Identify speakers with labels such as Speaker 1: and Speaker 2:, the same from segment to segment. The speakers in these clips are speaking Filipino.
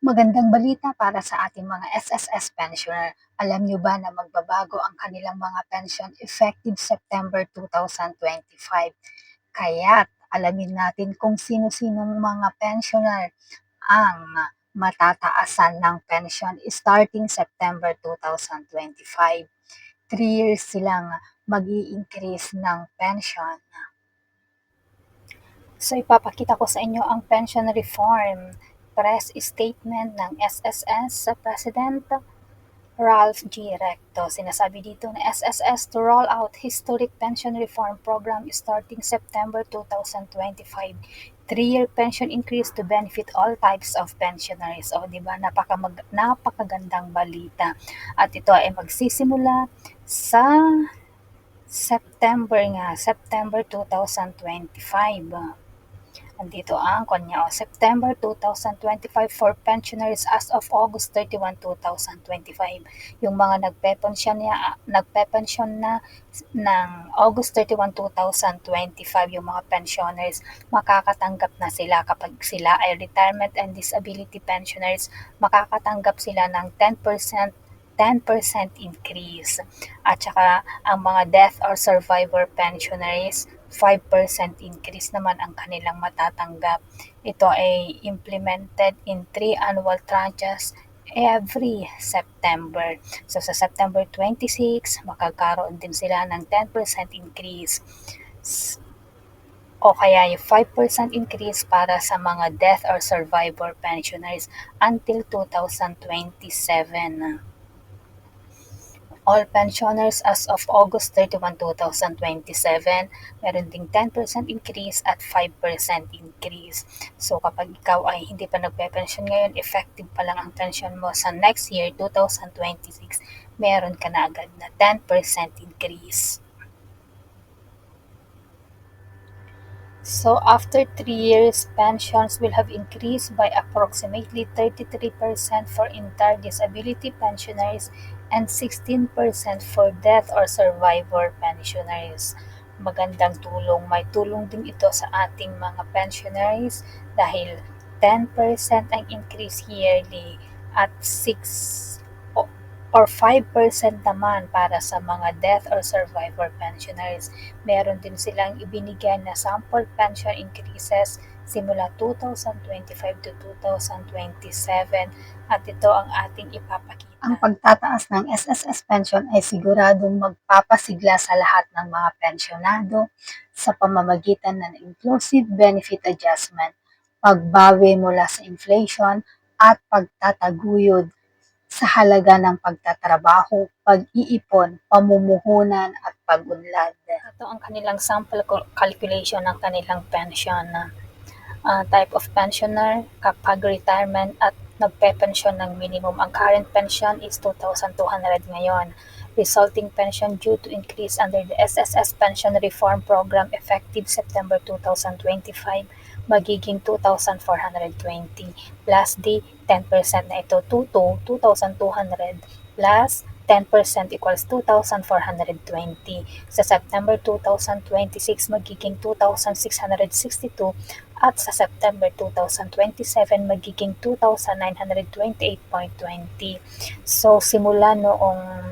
Speaker 1: Magandang balita para sa ating mga SSS pensioner. Alam niyo ba na magbabago ang kanilang mga pension effective September 2025? Kaya't alamin natin kung sino-sinong mga pensioner ang matataasan ng pension starting September 2025. 3 years silang mag increase ng pension. So ipapakita ko sa inyo ang pension reform press statement ng SSS sa President Ralph G. Recto. Sinasabi dito na SSS to roll out historic pension reform program starting September 2025. 3-year pension increase to benefit all types of pensioners. O, di ba? Napakagandang balita. At ito ay magsisimula sa September 2025. Andito ang kanya, September 2025 for pensioners as of August 31, 2025. Yung mga nagpe-pension na ng August 31, 2025, yung mga pensioners, makakatanggap na sila kapag sila ay retirement and disability pensioners, makakatanggap sila ng 10% increase. At saka ang mga death or survivor pensionaries, 5% increase naman ang kanilang matatanggap. Ito ay implemented in 3 annual tranches every September. So sa September 26, makakaroon din sila ng 10% increase. O kaya yung 5% increase para sa mga death or survivor pensioners until 2027. All pensioners as of August 31, 2027, meron ding 10% increase at 5% increase. So kapag ikaw ay hindi pa nagpe-pension ngayon, effective pa lang ang pension mo sa next year, 2026, meron ka na agad na 10% increase. So after 3 years, pensions will have increased by approximately 33% for entire disability pensioners and 16% for death or survivor pensioners. Magandang tulong. May tulong din ito sa ating mga pensioners dahil 10% ang increase yearly at 5% naman para sa mga death or survivor pensioners. Meron din silang ibinigay na sample pension increases simula 2025 to 2027 at ito ang ating ipapakita. Ang pagtataas ng SSS pension ay siguradong magpapasigla sa lahat ng mga pensyonado sa pamamagitan ng inclusive benefit adjustment, pagbawi mula sa inflation at pagtataguyod sa halaga ng pagtatrabaho, pag-iipon, pamumuhunan at pag-unlad. Ito ang kanilang sample calculation ng kanilang pension. Type of pensioner, kapag retirement at nagpe-pension ng minimum. Ang current pension is 2,200 ngayon. Resulting pension due to increase under the SSS Pension Reform Program effective September 2025 magiging 2,420 plus the 10% na ito, 2,200 plus 10% equals 2,420. Sa September 2026, magiging 2,662 at sa September 2027, magiging 2,928.20. So, simula noong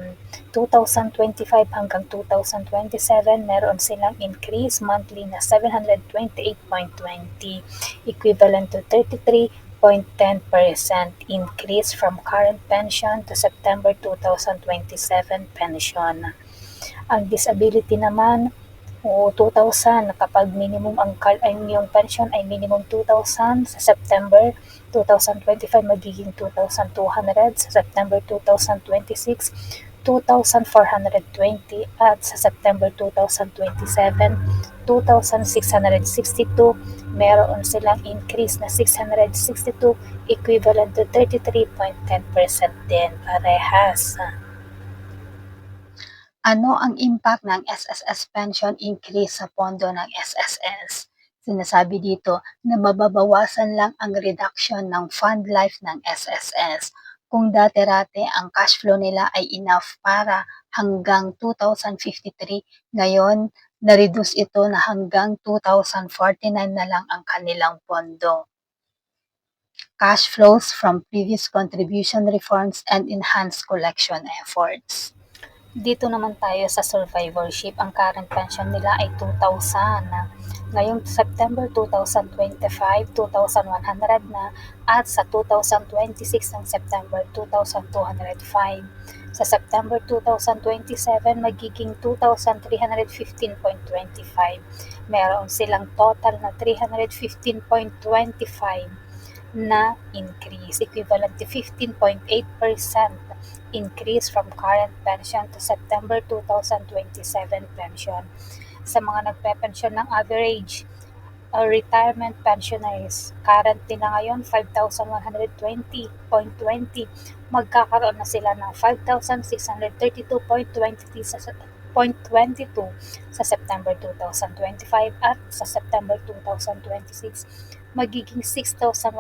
Speaker 1: 2025 hanggang 2027, meron silang increase monthly na 728.20, equivalent to 33.10% increase from current pension to September 2027 pension. Ang disability naman, 2,000 kapag minimum ang yung pension ay minimum 2,000 sa September 2025 magiging 2,200 sa September 2026 2,420 at sa September 2027 2,662 meron silang increase na 662 equivalent to 33.10% din parehas. Ano ang impact ng SSS pension increase sa pondo ng SSS? Sinasabi dito na mababawasan lang ang reduction ng fund life ng SSS. Kung dati-rate ang cash flow nila ay enough para hanggang 2053, ngayon na-reduce ito na hanggang 2049 na lang ang kanilang pondo. cash flows from previous contribution reforms, and enhanced collection efforts. Dito naman tayo sa survivorship. Ang current pension nila ay 2,000 na. Ngayong September 2025, 2,100 na at sa 2026 ng September 2,205. Sa September 2027, magiging 2,315.25. Meron silang total na 315.25 na increase, equivalent to 15.8% increase from current pension to September 2027 pension. Sa mga nagpe-pension ng average retirement pensioners, currently na ngayon 5,120.20, magkakaroon na sila ng 5,632.22 sa September 2025 at sa September 2026 magiging 6,195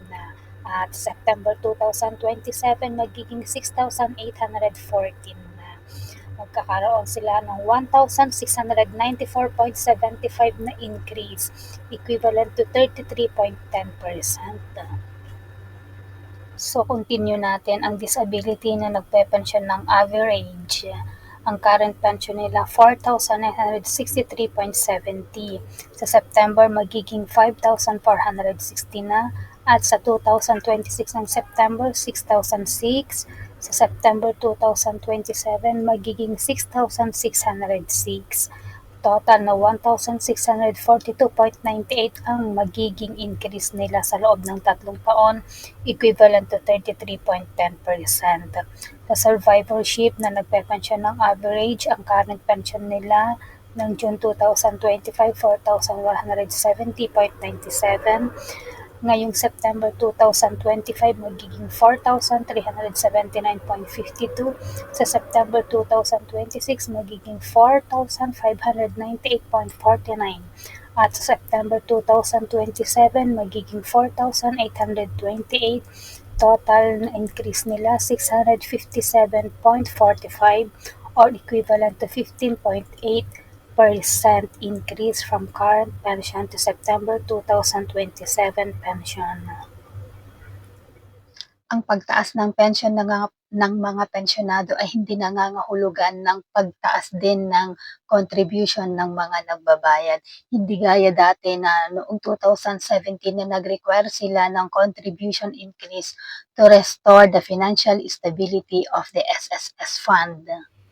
Speaker 1: na. At September 2027 magiging 6,814 na. Magkakaroon sila ng 1,694.75 na increase, equivalent to 33.10%. So, continue natin ang disability na nagpe-pension ng average. Ang current pension nila 4,963.70. Sa September magiging 5,460 na at sa 2026 ng September 6,006. Sa September 2027 magiging 6,606. Total na 1,642.98 ang magiging increase nila sa loob ng 3 taon, equivalent to 33.10%. Sa survivorship na nagpe-pension ng average, ang current pension nila ng June 2025, 4,170.97. Ngayong September 2025, magiging 4,379.52. Sa September 2026, magiging 4,598.49. At sa September 2027, magiging 4,828. Total na increase nila 657.45 or equivalent to 15.8% increase from current pension to September 2027 pension. Ang pagtaas ng pension ng mga pensyonado ay hindi nangangahulugan ng pagtaas din ng contribution ng mga nagbabayad. Hindi gaya dati na noong 2017 na nag-require sila ng contribution increase to restore the financial stability of the SSS fund.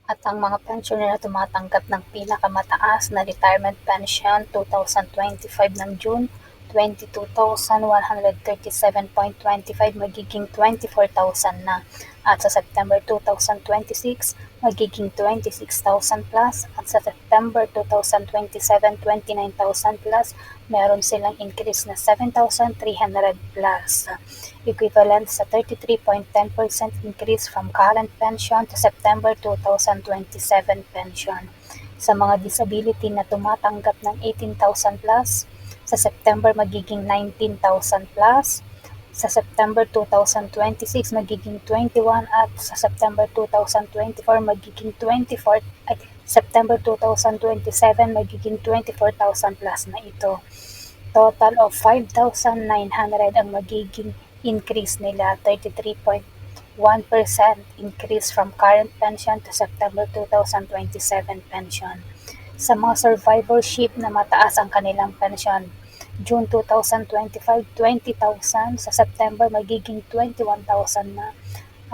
Speaker 1: At ang mga pensioner na tumatanggap ng pinakamataas na retirement pension 2025 ng June, 22,137.25 magiging 24,000 na. At sa September 2026, magiging 26,000 plus. At sa September 2027, 29,000 plus. Meron silang increase na 7,300 plus. Equivalent sa 33.10% increase from current pension to September 2027 pension. Sa mga disability na tumatanggap ng 18,000 plus, sa September magiging 19,000 plus, sa September 2026 magiging 21 at sa September 2024 magiging 24 at September 2027 magiging 24,000 plus na ito. Total of 5,900 ang magiging increase nila, 33.1% increase from current pension to September 2027 pension. Sa mga survivorship na mataas ang kanilang pension, June 2025, 20,000. Sa September, magiging 21,000 na.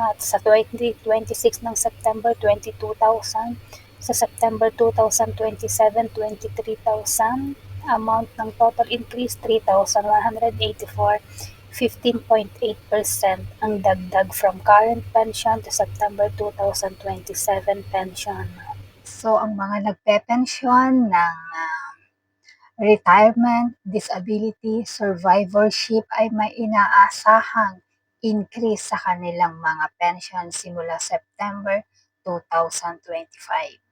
Speaker 1: At sa 2026 ng September, 22,000. Sa September 2027, 23,000. Amount ng total increase, 3,184. 15.8% ang dagdag from current pension to September 2027 pension. So, ang mga nagpe-pension ng retirement, disability, survivorship ay may inaasahang increase sa kanilang mga pension simula September 2025.